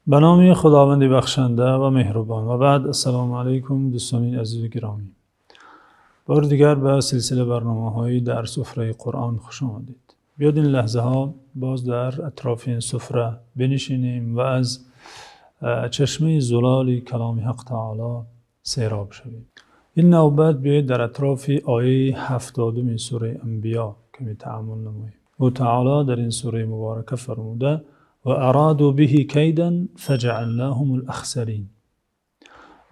به نام خداوند بخشنده و مهربان و بعد السلام علیکم دوستان عزیز و گرامی. بار دیگر به سلسله برنامه‌های در سفره قرآن خوش آمدید. بیاید این لحظه ها باز در اطراف این سفره بنشینیم و از چشمه زلال کلام حق تعالی سیراب شویم. این نوبت بیاید در اطراف آیه 70 سوره انبیا کمی تأمل نماییم. و تعالی در این سوره مبارکه فرموده و ارادوا به کیدا فجعلناهم الاخسرین.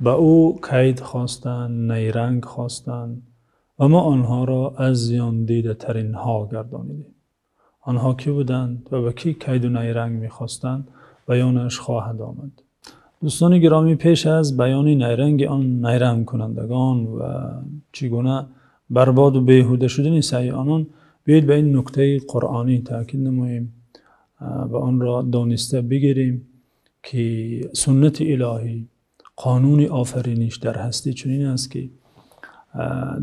با او کید خواستند، نیرنگ خواستند و ما آنها را از زیان دیده ترین ها گردانیدیم. آنها کی بودند و به کی کید و نیرنگ میخواستند بیانش خواهد آمد. دوستان گرامی، پیش از بیان نیرنگ آن نیرنگ کنندگان و چگونه برباد و بیهوده شدن سعی آنان، بیایید به این نکته قرآنی تاکید نماییم و آن را دانسته بگیریم که سنت الهی، قانون آفرینش در هستی چنین است که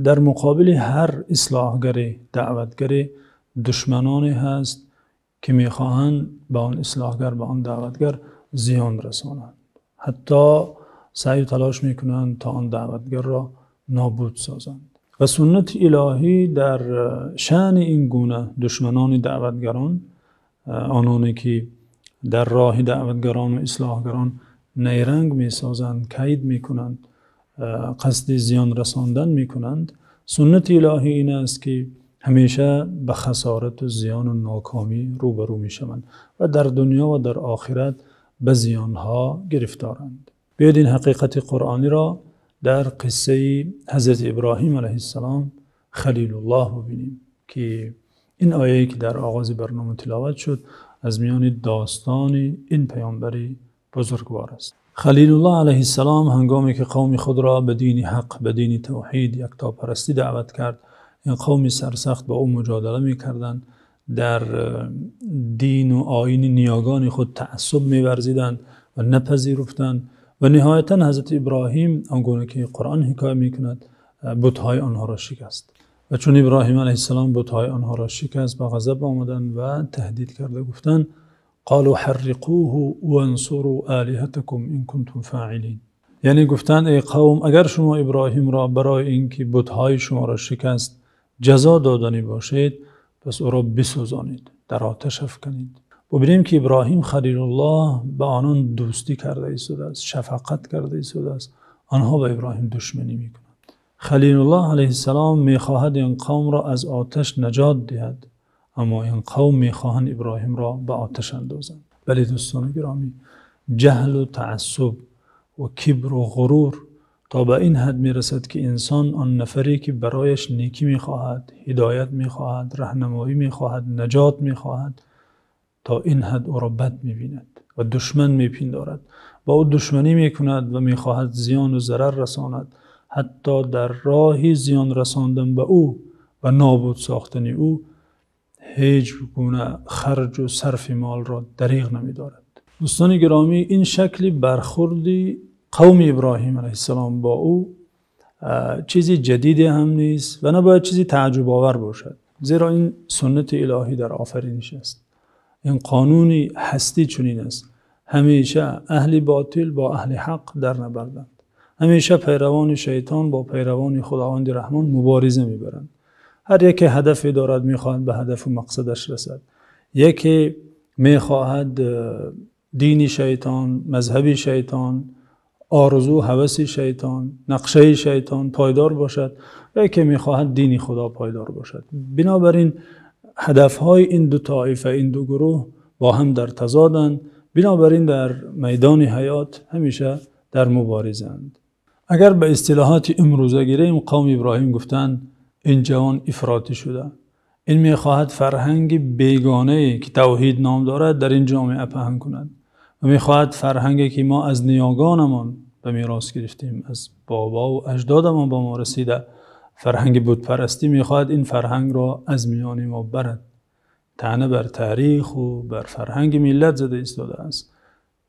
در مقابل هر اصلاحگر دعوتگر دشمنانی هست که میخواهند به آن اصلاحگر، به آن دعوتگر زیان رسانند. حتی سعی و تلاش میکنند تا آن دعوتگر را نابود سازند. و سنت الهی در شأن این گونه دشمنان دعوتگران، آنانی که در راه دعوتگران و اصلاحگران نیرنگ می سازند، کید می کنند، قصد زیان رساندن می کنند، سنت الهی این است که همیشه به خسارت و زیان و ناکامی روبرو می شوند و در دنیا و در آخرت به زیانها گرفتارند. بیایید این حقیقت قرآنی را در قصه حضرت ابراهیم علیه السلام خلیل الله ببینیم که این آیه که در آغاز برنامه تلاوت شد از میان داستان این پیامبری بزرگوار است. خلیل الله علیه السلام هنگامی که قوم خود را به دین حق، به دین توحید، یکتاپرستی دعوت کرد، این قوم سرسخت با او مجادله می‌کردند، در دین و آیین نیاگان خود تعصب می‌ورزیدند و نپذیرفتند و نهایتاً حضرت ابراهیم آنگونه که قرآن حکایت می‌کند بت‌های آنها را شکست. و چون ابراهیم علیه السلام بت‌های آنها را شکست، به غضب آمدند و تهدید کرده گفتند قالوا حرقوه وانصروا آلهتكم ان کنتم فاعلین. یعنی گفتند ای قوم، اگر شما ابراهیم را برای اینکه بت‌های شما را شکست جزا دادنی باشید، پس او را بسوزانید، در آتش افکنید. ببینیم که ابراهیم خلیل الله به آنان دوستی کرده ایستاده است، شفقت کرده ایستاده است. آنها به ابراهیم دشمنی میکنند. خلیل الله علیه السلام میخواهد این قوم را از آتش نجات دهد، اما این قوم میخواهند ابراهیم را به آتش اندازند. ولی دوستان گرامی، جهل و تعصب و کبر و غرور تا به این حد میرسد که انسان آن نفری که برایش نیکی میخواهد، هدایت میخواهد، راهنمایی میخواهد، نجات میخواهد، تا این حد او را بد میبیند و دشمن میپندارد، با او دشمنی میکند و میخواهد زیان و ضرر رساند، حتی در راه زیان رساندن به او و نابود ساختن او هیچ گونه خرج و صرف مال را دریغ نمی‌دارد. دوستان گرامی، این شکل برخوردی قوم ابراهیم علیه السلام با او چیزی جدید هم نیست و نباید چیزی تعجب آور باشد، زیرا این سنت الهی در آفرینش است. این قانونی هستی چنین است. همیشه اهل باطل با اهل حق در نبردند. همیشه پیروان شیطان با پیروان خداوند رحمان مبارزه میبرند. هر یک هدفی دارد، میخواهد به هدف و مقصدش رسد. یکی میخواهد دین شیطان، مذهب شیطان، آرزو هوس شیطان، نقشه شیطان پایدار باشد، یکی میخواهد دین خدا پایدار باشد. بنابراین هدفهای این دو طایفه، این دو گروه با هم در تضادند. بنابراین در میدان حیات همیشه در مبارزند. اگر به اصطلاحات امروزه گیریم، قوم ابراهیم گفتند این جوان افراطی شده، این میخواهد فرهنگ بیگانه که توحید نام دارد در این جامعه پهن کند و میخواهد فرهنگی که ما از نیاگانمان به میراث گرفتیم، از بابا و اجدادمان به ما رسیده، فرهنگ بت پرستی، میخواهد این فرهنگ را از میان ما برد. طعنه بر تاریخ و بر فرهنگ ملت زده ایستاده است.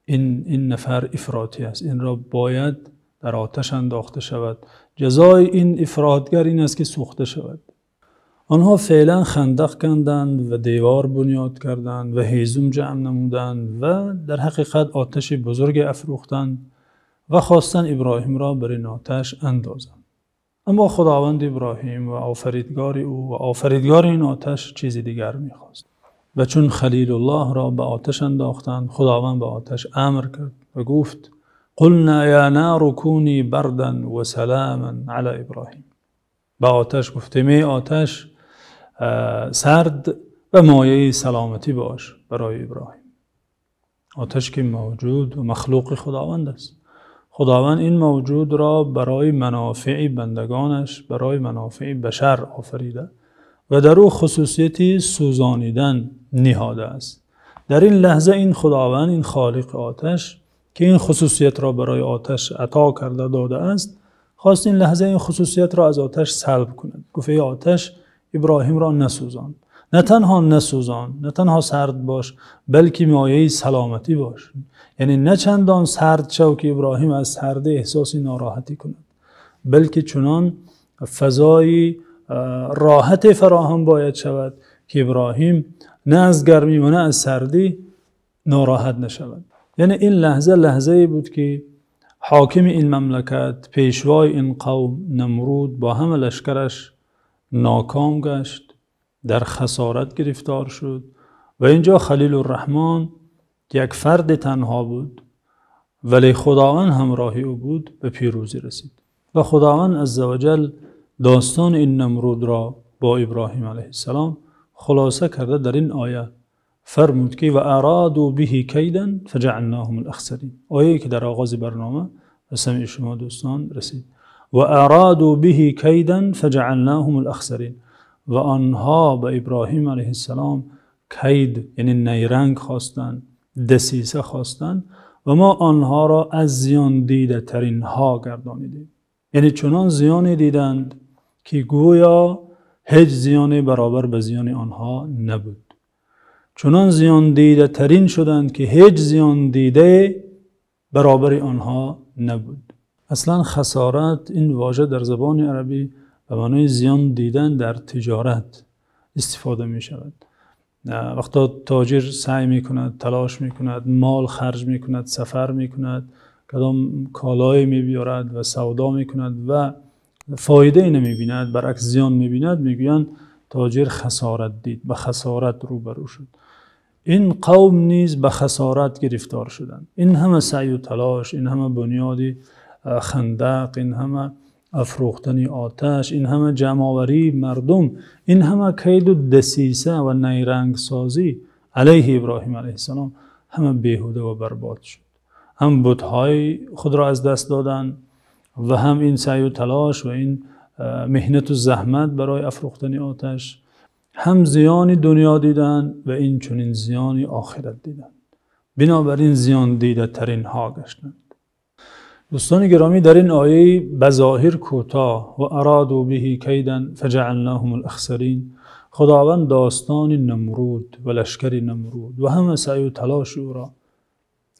این نفر افراطی است، این را باید در آتش انداخته شود. جزای این افراطگر این است که سوخته شود. آنها فعلا خندق کندند و دیوار بنیاد کردند و هیزم جمع نمودند و در حقیقت آتش بزرگ افروختند و خواستند ابراهیم را بر این آتش اندازند. اما خداوند ابراهیم و آفریدگار او و آفریدگار این آتش چیزی دیگر می‌خواست. و چون خلیل الله را به آتش انداختند، خداوند به آتش امر کرد و گفت: قلنا یا نار کونی بردا و سلاما علی ابراهیم. به آتش گفتیم ای آتش سرد و مایه سلامتی باش برای ابراهیم. آتش که موجود و مخلوق خداوند است. خداوند این موجود را برای منافع بندگانش، برای منافع بشر آفریده و در او خصوصیتی سوزانیدن نهاده است. در این لحظه این خداوند، این خالق آتش که این خصوصیت را برای آتش عطا کرده داده است، خواست این لحظه این خصوصیت را از آتش سلب کند. گفت ای آتش ابراهیم را نسوزان. نه تنها نسوزان، نه تنها سرد باش، بلکه مایه سلامتی باش. یعنی نه چندان سرد شو که ابراهیم از سرده احساس ناراحتی کند، بلکه چنان فضای راحت فراهم باید شود که ابراهیم نه از گرمی و نه از سردی ناراحت نشود. یعنی این لحظه بود که حاکم این مملکت، پیشوای این قوم نمرود با همه لشکرش ناکام گشت، در خسارت گرفتار شد و اینجا خلیل الرحمن که یک فرد تنها بود ولی خداوند همراهی او بود، به پیروزی رسید. و خداوند عزوجل داستان این نمرود را با ابراهیم علیه السلام خلاصه کرده در این آیه. فرمود که و ارادوا به کیدا فجعلناهم الاخسرین. آیه که در آغاز برنامه به سمع شما دوستان رسید. و ارادوا به کیدا فجعلناهم الاخسرین. و آنها به ابراهیم علیه السلام کید یعنی نیرنگ خواستند، دسیسه خواستند و ما آنها را از زیان دیده ترین ها گردانیدیم. یعنی چنان زیانی دیدند که گویا هیچ زیانی برابر به زیان آنها نبود. چنان زیان دیده ترین شدند که هیچ زیان دیده برابر آنها نبود. اصلا خسارت این واژه در زبان عربی به معنای زیان دیدن در تجارت استفاده می شود. وقتا تاجر سعی می کند، تلاش می کند، مال خرج می کند، سفر می کند، کدام کالای می بیارد و سودا می کند و فایده ای نمی بیند، برعکس زیان می بیند، می گویند تاجر خسارت دید، به خسارت روبرو شد. این قوم نیز به خسارت گرفتار شدند. این همه سعی و تلاش، این همه بنیادی خندق، این همه افروختن آتش، این همه جمع‌آوری مردم، این همه کید و دسیسه و نیرنگ سازی علیه ابراهیم علیه السلام همه بیهوده و برباد شد. هم بت‌های خود را از دست دادن و هم این سعی و تلاش و این مهنت و زحمت برای افروختن آتش، هم زیان دنیا دیدن و این چنین زیانی آخرت دیدن. بنابراین زیان دیده ترین ها گشتند. دوستان گرامی، در این آیه بظاهر کوتاه و ارادوا به کیدا فجعلناهم الاخسرین، خداوند داستان نمرود و لشکر نمرود و همه سعی و تلاش او را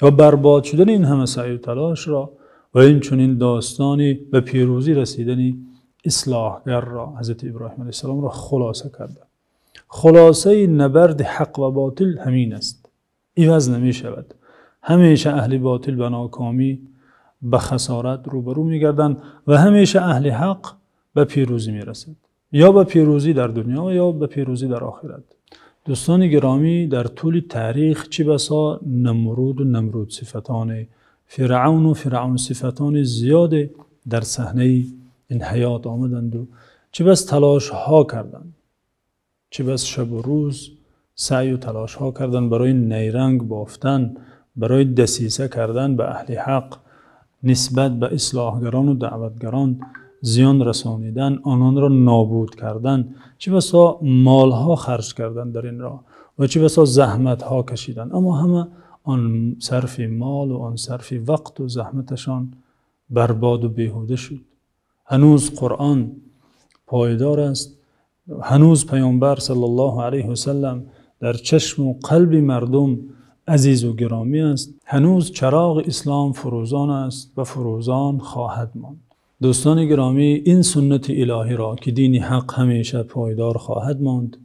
و برباد شدن این همه سعی و تلاش را و این چنین داستانی به پیروزی رسیدنی اصلاحگر را، حضرت ابراهیم علیه السلام را خلاصه کرده. خلاصه نبرد حق و باطل همین است، عوض نمی شود. همیشه اهل باطل به ناکامی، به خسارت روبرو می گردند و همیشه اهل حق به پیروزی می رسند، یا به پیروزی در دنیا یا به پیروزی در آخرت. دوستان گرامی، در طول تاریخ چه بسا نمرود و نمرود صفتان، فرعون و فرعون صفتان زیاد در صحنه این حیات آمدند و چه بس تلاش ها کردند، چه بس شب و روز سعی و تلاش ها کردند برای نیرنگ بافتن، برای دسیسه کردن به اهل حق، نسبت به اصلاحگران و دعوتگران زیان رسانیدن، آنان را نابود کردن. چه بسا مال ها خرج کردن در این راه و چه بسا زحمت ها کشیدن، اما همه آن صرف مال و آن صرف وقت و زحمتشان برباد و بیهوده شد. هنوز قرآن پایدار است، هنوز پیامبر صلی الله علیه و سلم در چشم و قلب مردم عزیز و گرامی است، هنوز چراغ اسلام فروزان است و فروزان خواهد ماند. دوستان گرامی، این سنت الهی را که دین حق همیشه پایدار خواهد ماند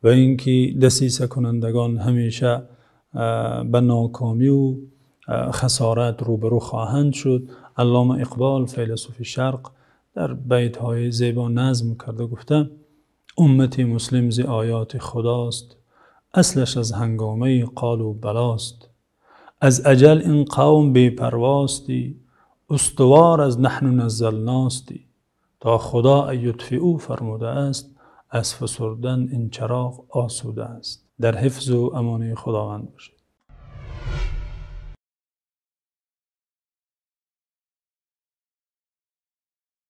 و اینکه دسیسه کنندگان همیشه به ناکامی و خسارت روبرو خواهند شد، علامه اقبال فیلسوف شرق در بیت‌های زیبا نظم کرده گفته: امت مسلم ز آیات خداست، اصلش از هنگامه قال و بلاست. از اجل این قوم بی پرواستی، استوار از نحن نزلناستی. تا خدا یطفئوا فرموده است، از فسردن این چراغ آسوده است. در حفظ و امان خداوند باشید.